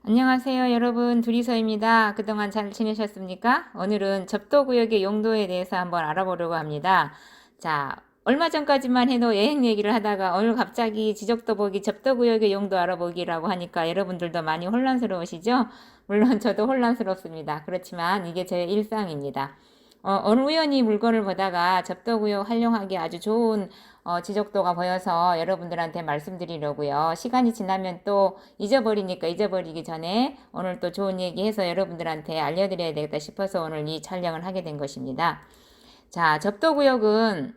안녕하세요, 여러분. 둘이서입니다. 그동안 잘 지내셨습니까? 오늘은 접도구역의 용도에 대해서 한번 알아보려고 합니다. 자, 얼마 전까지만 해도 여행 얘기를 하다가 오늘 갑자기 지적도 보기 접도구역의 용도 알아보기라고 하니까 여러분들도 많이 혼란스러우시죠? 물론 저도 혼란스럽습니다. 그렇지만 이게 제 일상입니다. 어느 우연히 물건을 보다가 접도구역 활용하기 아주 좋은 지적도가 보여서 여러분들한테 말씀드리려고요. 시간이 지나면 또 잊어버리니까 잊어버리기 전에 오늘 또 좋은 얘기해서 여러분들한테 알려드려야 되겠다 싶어서 오늘 이 촬영을 하게 된 것입니다. 자, 접도구역은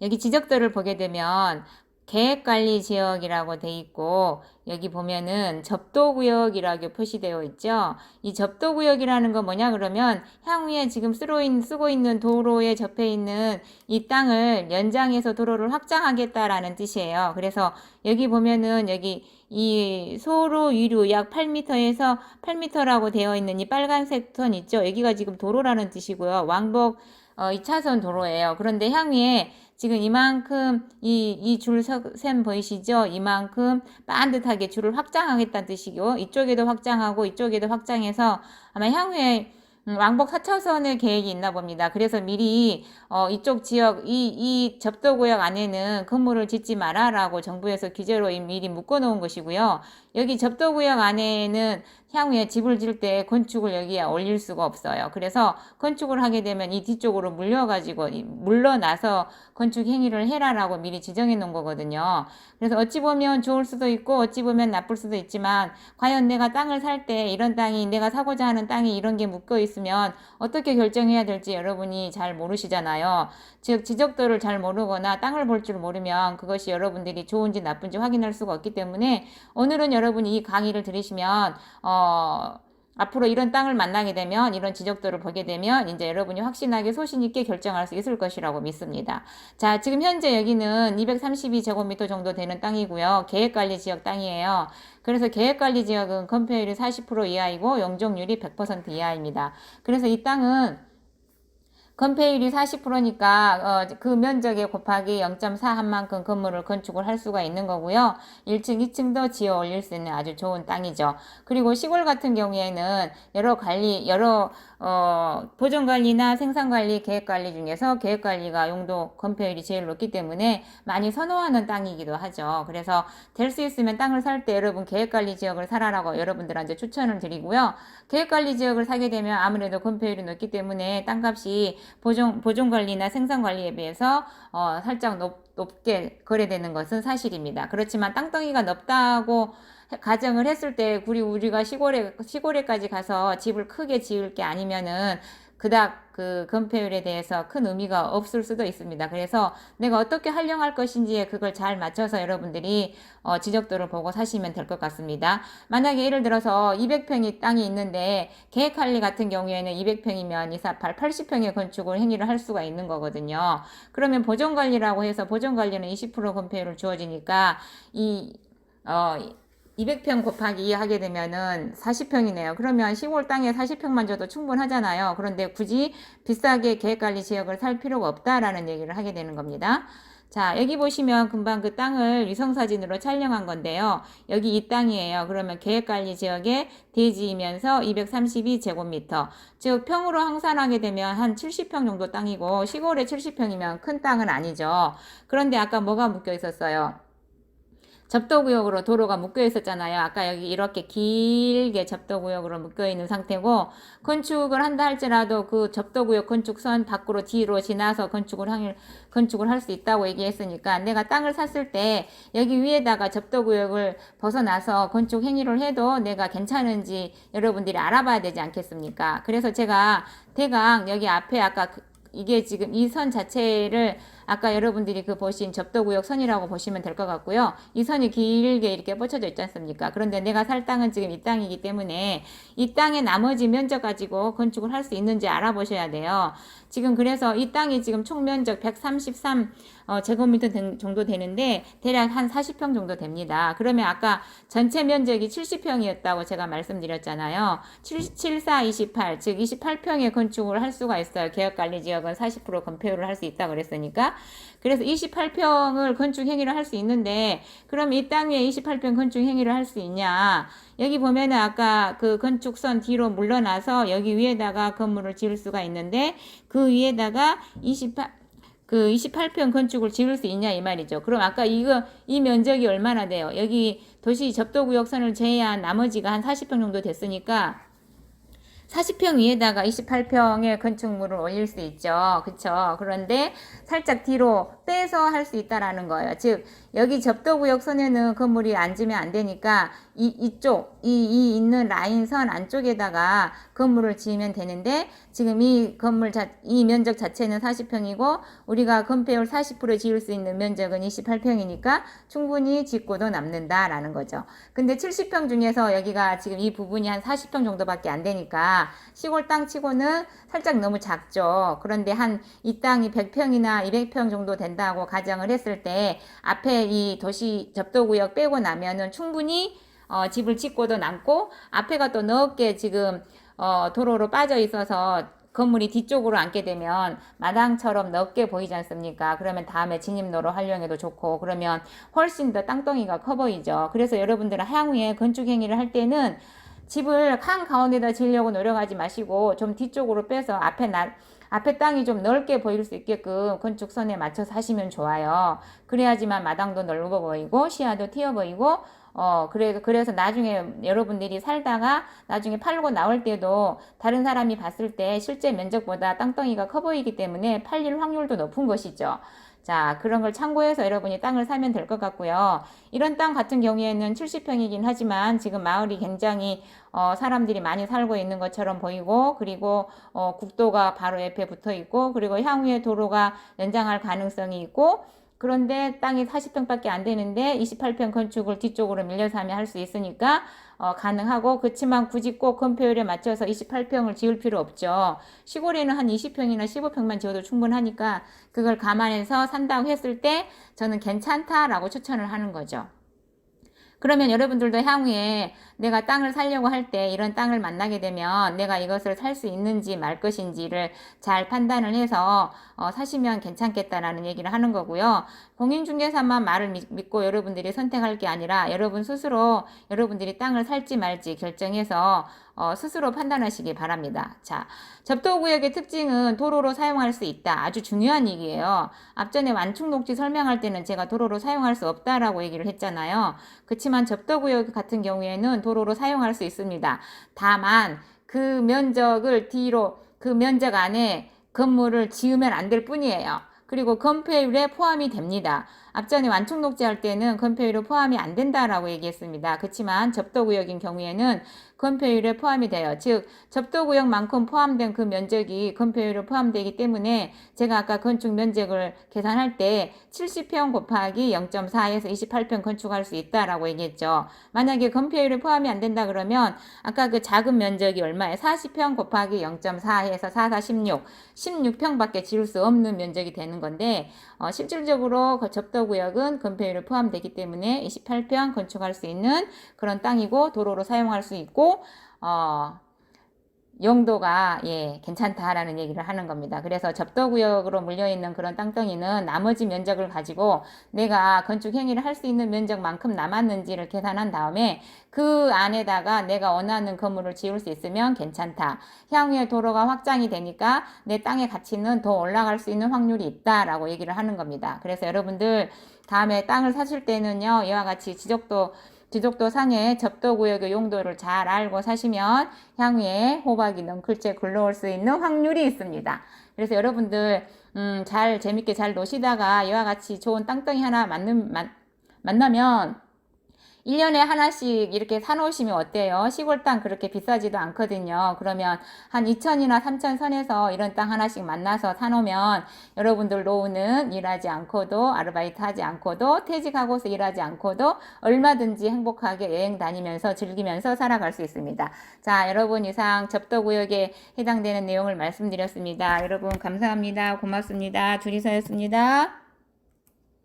여기 지적도를 보게 되면 계획관리지역이라고 돼 있고 여기 보면은 접도구역이라고 표시되어 있죠. 이 접도구역이라는 건 뭐냐 그러면 향후에 지금 쓰고 있는 도로에 접해 있는 이 땅을 연장해서 도로를 확장하겠다라는 뜻이에요. 그래서 여기 보면은 여기 이 소로 유류 약 8m에서 8m라고 되어 있는 이 빨간색 선 있죠. 여기가 지금 도로라는 뜻이고요. 왕복 2차선 도로예요. 그런데 향후에 지금 이만큼 이 줄 셈 보이시죠? 이만큼 반듯하게 줄을 확장하겠다는 뜻이고 이쪽에도 확장하고 이쪽에도 확장해서 아마 향후에 왕복 4차선의 계획이 있나 봅니다. 그래서 미리 이쪽 지역 이 접도구역 안에는 건물을 짓지 마라라고 정부에서 규제로 미리 묶어놓은 것이고요. 여기 접도구역 안에는 향후에 집을 지을 때 건축을 여기에 올릴 수가 없어요. 그래서 건축을 하게 되면 이 뒤쪽으로 물러나서 건축 행위를 해라라고 미리 지정해 놓은 거거든요. 그래서 어찌 보면 좋을 수도 있고 어찌 보면 나쁠 수도 있지만 과연 내가 땅을 살 때 이런 땅이 내가 사고자 하는 땅이 이런 게 묶여 있으면 어떻게 결정해야 될지 여러분이 잘 모르시잖아요. 즉 지적도를 잘 모르거나 땅을 볼 줄 모르면 그것이 여러분들이 좋은지 나쁜지 확인할 수가 없기 때문에 오늘은 여러분이 이 강의를 들으시면 앞으로 이런 땅을 만나게 되면 이런 지적도를 보게 되면 이제 여러분이 확신하게 소신 있게 결정할 수 있을 것이라고 믿습니다. 자, 지금 현재 여기는 232제곱미터 정도 되는 땅이고요. 계획관리 지역 땅이에요. 그래서 계획관리 지역은 건폐율이 40% 이하이고 용적률이 100% 이하입니다. 그래서 이 땅은 건폐율이 40%니까 그 면적에 곱하기 0.4 한 만큼 건물을 건축을 할 수가 있는 거고요. 1층, 2층도 지어 올릴 수 있는 아주 좋은 땅이죠. 그리고 시골 같은 경우에는 여러 보존관리나 생산관리, 계획관리 중에서 계획관리가 용도 건폐율이 제일 높기 때문에 많이 선호하는 땅이기도 하죠. 그래서 될 수 있으면 땅을 살 때 여러분 계획관리 지역을 사라라고 여러분들한테 추천을 드리고요. 계획관리 지역을 사게 되면 아무래도 건폐율이 높기 때문에 땅값이 보존관리나 생산관리에 비해서 살짝 높게 거래되는 것은 사실입니다. 그렇지만 땅덩이가 넓다고 가정을 했을 때 우리가 시골에까지 가서 집을 크게 지을 게 아니면은 그닥 그 건폐율에 대해서 큰 의미가 없을 수도 있습니다. 그래서 내가 어떻게 활용할 것인지에 그걸 잘 맞춰서 여러분들이 지적도를 보고 사시면 될 것 같습니다. 만약에 예를 들어서 200평이 땅이 있는데 계획관리 같은 경우에는 200평이면 248, 80평의 건축을 행위를 할 수가 있는 거거든요. 그러면 보존관리라고 해서 보존관리는 20% 건폐율을 주어지니까 200평 곱하기 2 하게 되면은 40평이네요. 그러면 시골 땅에 40평만 줘도 충분하잖아요. 그런데 굳이 비싸게 계획관리 지역을 살 필요가 없다라는 얘기를 하게 되는 겁니다. 자, 여기 보시면 금방 그 땅을 위성사진으로 촬영한 건데요. 여기 이 땅이에요. 그러면 계획관리 지역의 대지이면서 232제곱미터. 즉 평으로 환산하게 되면 한 70평 정도 땅이고 시골에 70평이면 큰 땅은 아니죠. 그런데 아까 뭐가 묶여 있었어요? 접도구역으로 도로가 묶여 있었잖아요. 아까 여기 이렇게 길게 접도구역으로 묶여 있는 상태고 건축을 한다 할지라도 그 접도구역 건축선 밖으로 뒤로 지나서 건축을 할 수 있다고 얘기했으니까 내가 땅을 샀을 때 여기 위에다가 접도구역을 벗어나서 건축 행위를 해도 내가 괜찮은지 여러분들이 알아봐야 되지 않겠습니까? 그래서 제가 대강 여기 앞에 아까 이게 지금 이 선 자체를 아까 여러분들이 그 보신 접도구역 선이라고 보시면 될 것 같고요. 이 선이 길게 이렇게 뻗쳐져 있지 않습니까? 그런데 내가 살 땅은 지금 이 땅이기 때문에 이 땅의 나머지 면적 가지고 건축을 할 수 있는지 알아보셔야 돼요. 지금 그래서 이 땅이 지금 총 면적 133 제곱미터 정도 되는데 대략 한 40평 정도 됩니다. 그러면 아까 전체 면적이 70평이었다고 제가 말씀드렸잖아요. 7, 4, 28, 즉 28평의 건축을 할 수가 있어요. 계획관리 지역은 40% 건폐율을 할 수 있다고 그랬으니까. 그래서 28평을 건축 행위를 할 수 있는데 그럼 이 땅 위에 28평 건축 행위를 할 수 있냐? 여기 보면은 아까 그 건축선 뒤로 물러나서 여기 위에다가 건물을 지을 수가 있는데 그 위에다가 28평 건축을 지을 수 있냐 이 말이죠. 그럼 아까 이 면적이 얼마나 돼요? 여기 도시 접도구역선을 제외한 나머지가 한 40평 정도 됐으니까 40평 위에다가 28평의 건축물을 올릴 수 있죠. 그쵸? 그런데 살짝 뒤로 빼서 할 수 있다라는 거예요. 즉, 여기 접도구역 선에는 건물이 앉으면 안 되니까 이쪽, 이 있는 라인선 안쪽에다가 건물을 지으면 되는데 지금 이 이 면적 자체는 40평이고 우리가 건폐율 40% 지을 수 있는 면적은 28평이니까 충분히 짓고도 남는다라는 거죠. 근데 70평 중에서 여기가 지금 이 부분이 한 40평 정도밖에 안 되니까 시골 땅 치고는 살짝 너무 작죠. 그런데 한 이 땅이 100평이나 200평 정도 된다고 가정을 했을 때 앞에 이 도시 접도구역 빼고 나면은 충분히 집을 짓고도 남고 앞에가 또 넓게 지금 도로로 빠져 있어서 건물이 뒤쪽으로 앉게 되면 마당처럼 넓게 보이지 않습니까? 그러면 다음에 진입로로 활용해도 좋고 그러면 훨씬 더 땅덩이가 커 보이죠. 그래서 여러분들은 향후에 건축 행위를 할 때는 집을 한 가운데다 지으려고 노력하지 마시고 좀 뒤쪽으로 빼서 앞에 땅이 좀 넓게 보일 수 있게끔 건축선에 맞춰서 하시면 좋아요. 그래야지만 마당도 넓어 보이고 시야도 튀어 보이고 그래서 나중에 여러분들이 살다가 나중에 팔고 나올 때도 다른 사람이 봤을 때 실제 면적보다 땅덩이가 커 보이기 때문에 팔릴 확률도 높은 것이죠. 자, 그런 걸 참고해서 여러분이 땅을 사면 될 것 같고요. 이런 땅 같은 경우에는 70평이긴 하지만 지금 마을이 굉장히 사람들이 많이 살고 있는 것처럼 보이고 그리고 국도가 바로 옆에 붙어 있고 그리고 향후에 도로가 연장할 가능성이 있고 그런데 땅이 40평밖에 안 되는데 28평 건축을 뒤쪽으로 밀려서 하면 할 수 있으니까 가능하고 그렇지만 굳이 꼭 건폐율에 맞춰서 28평을 지을 필요 없죠. 시골에는 한 20평이나 15평만 지어도 충분하니까 그걸 감안해서 산다고 했을 때 저는 괜찮다라고 추천을 하는 거죠. 그러면 여러분들도 향후에 내가 땅을 사려고 할 때 이런 땅을 만나게 되면 내가 이것을 살 수 있는지 말 것인지를 잘 판단을 해서 사시면 괜찮겠다라는 얘기를 하는 거고요. 공인중개사만 말을 믿고 여러분들이 선택할 게 아니라 여러분 스스로 여러분들이 땅을 살지 말지 결정해서 스스로 판단하시기 바랍니다. 자, 접도구역의 특징은 도로로 사용할 수 있다. 아주 중요한 얘기예요. 앞전에 완충녹지 설명할 때는 제가 도로로 사용할 수 없다라고 얘기를 했잖아요. 그렇지만 접도구역 같은 경우에는 도로로 사용할 수 있습니다. 다만 그 면적 안에 건물을 지으면 안 될 뿐이에요. 그리고 건폐율에 포함이 됩니다. 앞전에 완충녹지 할 때는 건폐율에 포함이 안 된다라고 얘기했습니다. 그렇지만 접도구역인 경우에는 건폐율에 포함이 돼요. 즉 접도구역만큼 포함된 그 면적이 건폐율에 포함되기 때문에 제가 아까 건축 면적을 계산할 때 70평 곱하기 0.4에서 28평 건축할 수 있다라고 얘기했죠. 만약에 건폐율에 포함이 안 된다 그러면 아까 그 작은 면적이 얼마예요? 40평 곱하기 0.4에서 4, 4, 16평밖에 지을 수 없는 면적이 되는 건데 실질적으로 그 접도구역은 건폐율에 포함되기 때문에 28평 건축할 수 있는 그런 땅이고 도로로 사용할 수 있고 용도가 괜찮다라는 얘기를 하는 겁니다. 그래서 접도구역으로 물려있는 그런 땅덩이는 나머지 면적을 가지고 내가 건축 행위를 할 수 있는 면적만큼 남았는지를 계산한 다음에 그 안에다가 내가 원하는 건물을 지을 수 있으면 괜찮다. 향후에 도로가 확장이 되니까 내 땅의 가치는 더 올라갈 수 있는 확률이 있다라고 얘기를 하는 겁니다. 그래서 여러분들 다음에 땅을 사실 때는요 이와 같이 지적도 상의 접도구역의 용도를 잘 알고 사시면 향후에 호박이 넝클째 굴러올 수 있는 확률이 있습니다. 그래서 여러분들 재밌게 잘 노시다가 이와 같이 좋은 땅덩이 하나 만나면 1년에 하나씩 이렇게 사놓으시면 어때요? 시골 땅 그렇게 비싸지도 않거든요. 그러면 한 2천이나 3천 선에서 이런 땅 하나씩 만나서 사놓으면 여러분들 노후는 일하지 않고도 아르바이트 하지 않고도 퇴직하고서 일하지 않고도 얼마든지 행복하게 여행 다니면서 즐기면서 살아갈 수 있습니다. 자, 여러분 이상 접도구역에 해당되는 내용을 말씀드렸습니다. 여러분 감사합니다. 고맙습니다. 둘이서였습니다.